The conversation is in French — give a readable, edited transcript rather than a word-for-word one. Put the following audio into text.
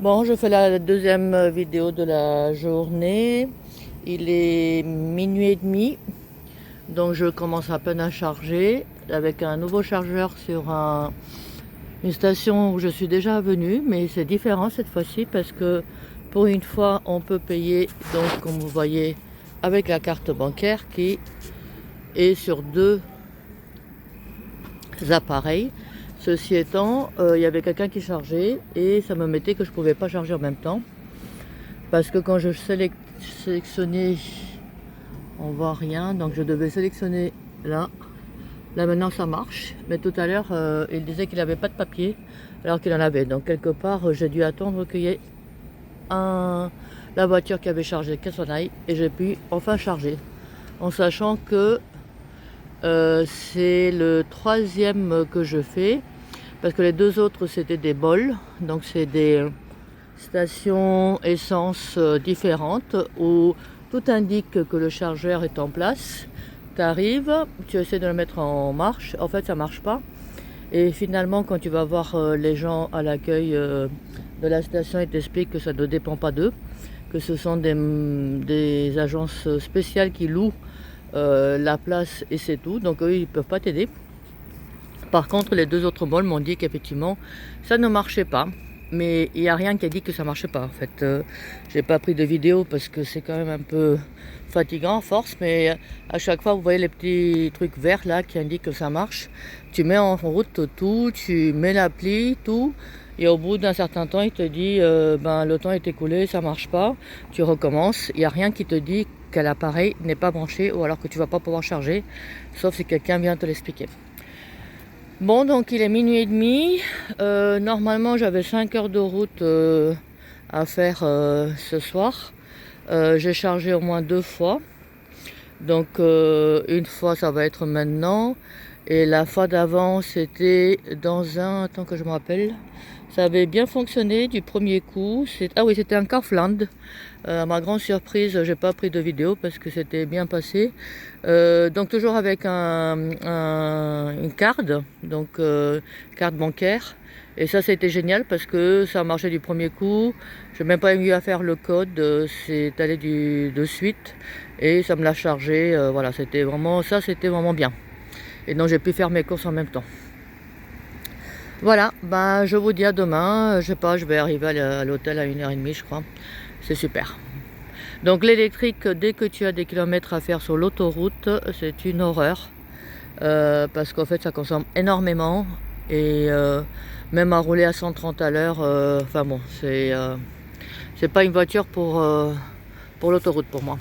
Bon, je fais la deuxième vidéo de la journée. Il est minuit et demi, donc je commence à peine à charger avec un nouveau chargeur sur une station où je suis déjà venue, mais c'est différent cette fois-ci parce que pour une fois on peut payer, donc comme vous voyez, avec la carte bancaire qui est sur deux appareils. Ceci étant, il y avait quelqu'un qui chargeait et ça me mettait que je ne pouvais pas charger en même temps. Parce que quand je sélectionnais, on voit rien, donc je devais sélectionner là. Là maintenant ça marche, mais tout à l'heure il disait qu'il n'avait pas de papier alors qu'il en avait. Donc quelque part j'ai dû attendre qu'il y ait la voiture qui avait chargé qu'elle s'en aille et j'ai pu enfin charger. En sachant que c'est le troisième que je fais, parce que les deux autres c'était des bols, donc c'est des stations essence différentes où tout indique que le chargeur est en place. Tu arrives, tu essaies de le mettre en marche, en fait ça marche pas. Et finalement quand tu vas voir les gens à l'accueil de la station, ils t'expliquent que ça ne dépend pas d'eux, que ce sont des agences spéciales qui louent la place et c'est tout, donc eux ils peuvent pas t'aider. Par contre les deux autres bols m'ont dit qu'effectivement ça ne marchait pas, mais il n'y a rien qui a dit que ça marchait pas en fait. J'ai pas pris de vidéo parce que c'est quand même un peu fatigant à force, mais à chaque fois vous voyez les petits trucs verts là qui indiquent que ça marche. Tu mets en route tout, tu mets l'appli, tout, et au bout d'un certain temps il te dit ben le temps est écoulé, ça marche pas, tu recommences. Il n'y a rien qui te dit que l'appareil n'est pas branché ou alors que tu vas pas pouvoir charger, sauf si quelqu'un vient te l'expliquer. Bon, donc il est minuit et demi. Normalement j'avais 5 heures de route à faire ce soir. J'ai chargé au moins 2 fois. Donc une fois ça va être maintenant. Et la fois d'avant c'était dans un... Attends que je me rappelle. Ça avait bien fonctionné du premier coup. Ah oui, c'était un Kaufland. À ma grande surprise, j'ai pas pris de vidéo parce que c'était bien passé. Donc toujours avec une carte, donc carte bancaire. Et ça c'était génial parce que ça marchait du premier coup. Je n'ai même pas eu à faire le code, c'est allé de suite et ça me l'a chargé. Voilà, c'était vraiment bien. Et donc j'ai pu faire mes courses en même temps. Voilà, ben je vous dis à demain. Je sais pas, je vais arriver à l'hôtel à 1h30 je crois. C'est super. Donc l'électrique, dès que tu as des kilomètres à faire sur l'autoroute, c'est une horreur. Parce qu'en fait ça consomme énormément. Et même à rouler à 130 à l'heure, enfin bon, c'est pas une voiture pour l'autoroute pour moi.